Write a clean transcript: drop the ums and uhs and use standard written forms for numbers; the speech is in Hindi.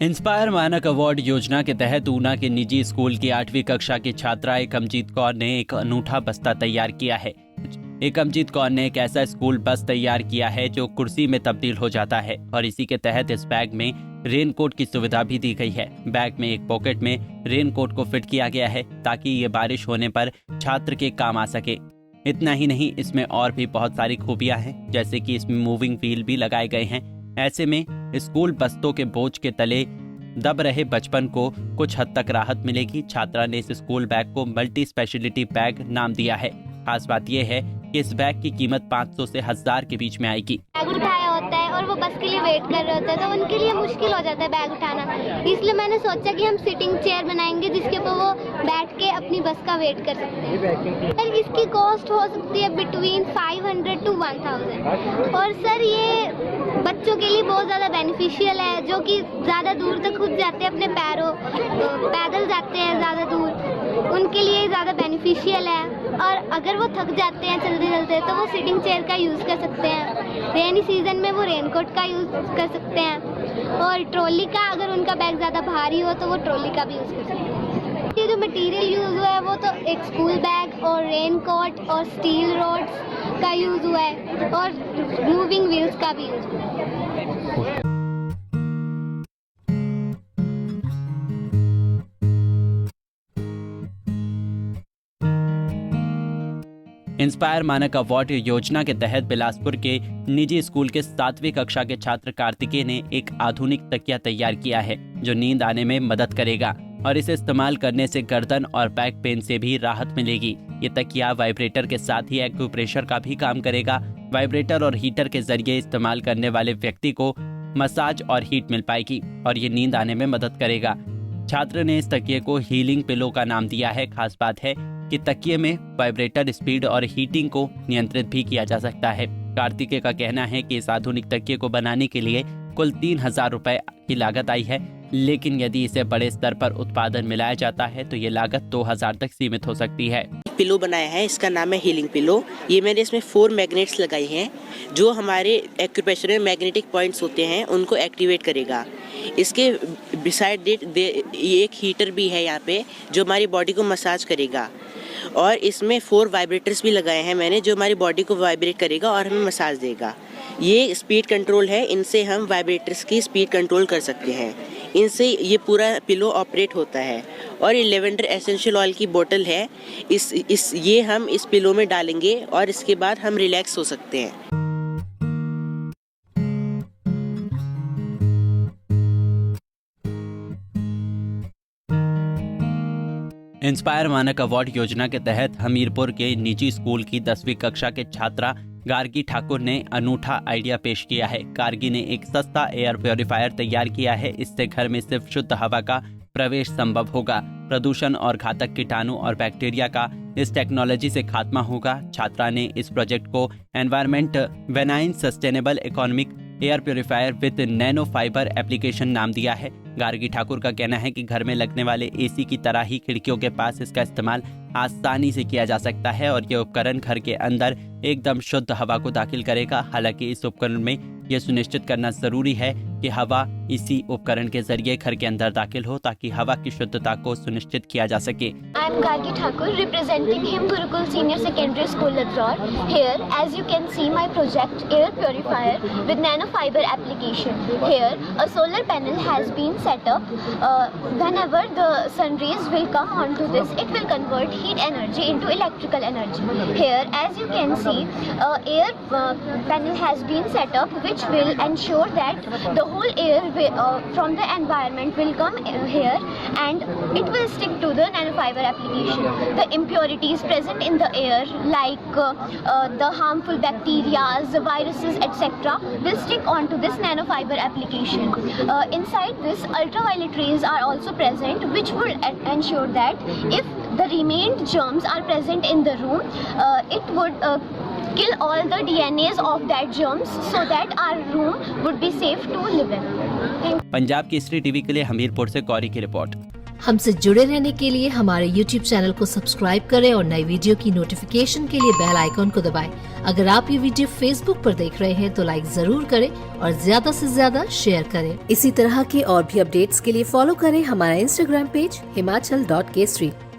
इंस्पायर मानक अवार्ड योजना के तहत ऊना के निजी स्कूल की 8वीं कक्षा की छात्रा एकमजीत कौर ने एक अनूठा बस्ता तैयार किया है। एकमजीत कौर ने एक ऐसा स्कूल बस तैयार किया है जो कुर्सी में तब्दील हो जाता है और इसी के तहत इस बैग में रेनकोट की सुविधा भी दी गई है। बैग में एक पॉकेट में रेनकोट को फिट किया गया है ताकि ये बारिश होने पर छात्र के काम आ सके। इतना ही नहीं, इसमें और भी बहुत सारी खूबियां हैं, जैसे कि इसमें मूविंग व्हील भी लगाए गए हैं। ऐसे में स्कूल बस्तों के बोझ के तले दब रहे बचपन को कुछ हद तक राहत मिलेगी। छात्रा ने इस स्कूल बैग को मल्टी स्पेशलिटी बैग नाम दिया है। खास बात यह है कि इस बैग की कीमत 500 से 1000 के बीच में आएगी। बैग उठाया होता है और वो बस के लिए वेट कर रहे होते हैं, तो उनके लिए मुश्किल हो जाता है बैग उठाना। इसलिए मैंने सोचा कि हम सिटिंग चेयर बनाएंगे जिसके ऊपर वो बैठ के अपनी बस का वेट कर सकते हैं। सर इसकी कॉस्ट हो सकती है बिटवीन 500 to 1000। और सर ये बच्चों के लिए बहुत ज़्यादा बेनिफिशियल है, जो कि ज़्यादा दूर तक खुद जाते हैं अपने पैरों, पैदल जाते हैं ज़्यादा दूर, उनके लिए ज़्यादा बेनिफिशियल है। और अगर वो थक जाते हैं चलते चलते तो वो सिटिंग चेयर का यूज़ कर सकते हैं। रेनी सीजन में वो रेनकोट का यूज़ कर सकते हैं। और ट्रॉली का, अगर उनका बैग ज़्यादा भारी हो तो वो ट्रॉली का भी यूज़ कर सकते हैं। ये जो मटेरियल यूज़ हुआ है वो तो एक स्कूल बैग और रेनकोट और स्टील रोड्स का यूज़ हुआ है और मूविंग व्हील्स का भी यूज़ हुआ है। इंस्पायर मानक अवार्ड योजना के तहत बिलासपुर के निजी स्कूल के 7वीं कक्षा के छात्र कार्तिकेय ने एक आधुनिक तकिया तैयार किया है जो नींद आने में मदद करेगा और इसे इस्तेमाल करने से गर्दन और बैक पेन से भी राहत मिलेगी। ये तकिया वाइब्रेटर के साथ ही एक्यूप्रेशर का भी काम करेगा। वाइब्रेटर और हीटर के जरिए इस्तेमाल करने वाले व्यक्ति को मसाज और हीट मिल पाएगी और ये नींद आने में मदद करेगा। छात्र ने इस तकिए को हीलिंग पिलो का नाम दिया है। खास बात है कि तकिए में वाइब्रेटर स्पीड और हीटिंग को नियंत्रित भी किया जा सकता है। कार्तिकेय का कहना है कि इस आधुनिक तकिए को बनाने के लिए कुल 3000 रुपए की लागत आई है, लेकिन यदि इसे बड़े स्तर पर उत्पादन मिलाया जाता है तो ये लागत 2000 तक सीमित हो सकती है। पिलो बनाया है, इसका नाम है हीलिंग पिलो। ये मैंने इसमें 4 मैग्नेट्स लगाई हैं जो हमारे एक्यूप्रेशर में मैग्नेटिक पॉइंट्स होते हैं उनको एक्टिवेट करेगा। इसके बिसाइड ये एक हीटर भी है यहाँ पे जो हमारी बॉडी को मसाज करेगा और इसमें 4 वाइब्रेटर्स भी लगाए हैं मैंने जो हमारी बॉडी को वाइब्रेट करेगा और हमें मसाज देगा। ये स्पीड कंट्रोल है, इनसे हम वाइब्रेटर्स की स्पीड कंट्रोल कर सकते हैं। इनसे ये पूरा पिलो ऑपरेट होता है। और ये लेवेंडर एसेंशियल ऑयल की बोतल है, ये हम इस पिलो में डालेंगे और इसके बाद हम रिलैक्स हो सकते हैं। इंस्पायर मानक अवार्ड योजना के तहत हमीरपुर के निजी स्कूल की 10वीं कक्षा के छात्रा गार्गी ठाकुर ने अनूठा आइडिया पेश किया है। गार्गी ने एक सस्ता एयर प्योरीफायर तैयार किया है। इससे घर में सिर्फ शुद्ध हवा का प्रवेश संभव होगा। प्रदूषण और घातक कीटाणु और बैक्टीरिया का इस टेक्नोलॉजी से खात्मा होगा। छात्रा ने इस प्रोजेक्ट को environment benign sustainable economic air purifier with nano fibre application नाम दिया है। गार्गी ठाकुर का कहना है कि घर में लगने वाले एसी की तरह ही खिड़कियों के पास इसका इस्तेमाल आसानी से किया जा सकता है और यह उपकरण घर के अंदर एकदम शुद्ध हवा को दाखिल करेगा। हालांकि इस उपकरण में यह सुनिश्चित करना जरूरी है कि हवा इसी उपकरण के जरिए घर के अंदर दाखिल हो ताकि हवा की शुद्धता को सुनिश्चित किया जा सके। I am Gargi Thakur representing him Gurukul Senior Secondary School Latror. Here, as you can see, my project air purifier with nanofiber application. Here, a solar panel has been set up. Whenever the sun rays will come onto this, it will convert heat energy into electrical energy. Here, as you can see, air panel has been set up, which will ensure that the whole air from the environment will come here and it will stick to the nanofiber application. The impurities present in the air like the harmful bacteria, viruses, etc. will stick onto this nanofiber application. Inside this, ultraviolet rays are also present, which will ensure that if the remained germs are present in the room, it would kill all the DNAs of that germs so that our room would be safe to live in. Punjab Kesari TV के लिए हमीरपुर से गौरी की रिपोर्ट। हमसे जुड़े रहने के लिए हमारे YouTube चैनल को सब्सक्राइब करें और नई वीडियो की नोटिफिकेशन के लिए बेल आइकॉन को दबाएं। अगर आप ये वीडियो Facebook पर देख रहे हैं तो लाइक जरूर करें और ज्यादा से ज्यादा शेयर करें। इसी तरह के और भी अपडेट्स के लिए फॉलो करें हमारा Instagram पेज himachal.kesri।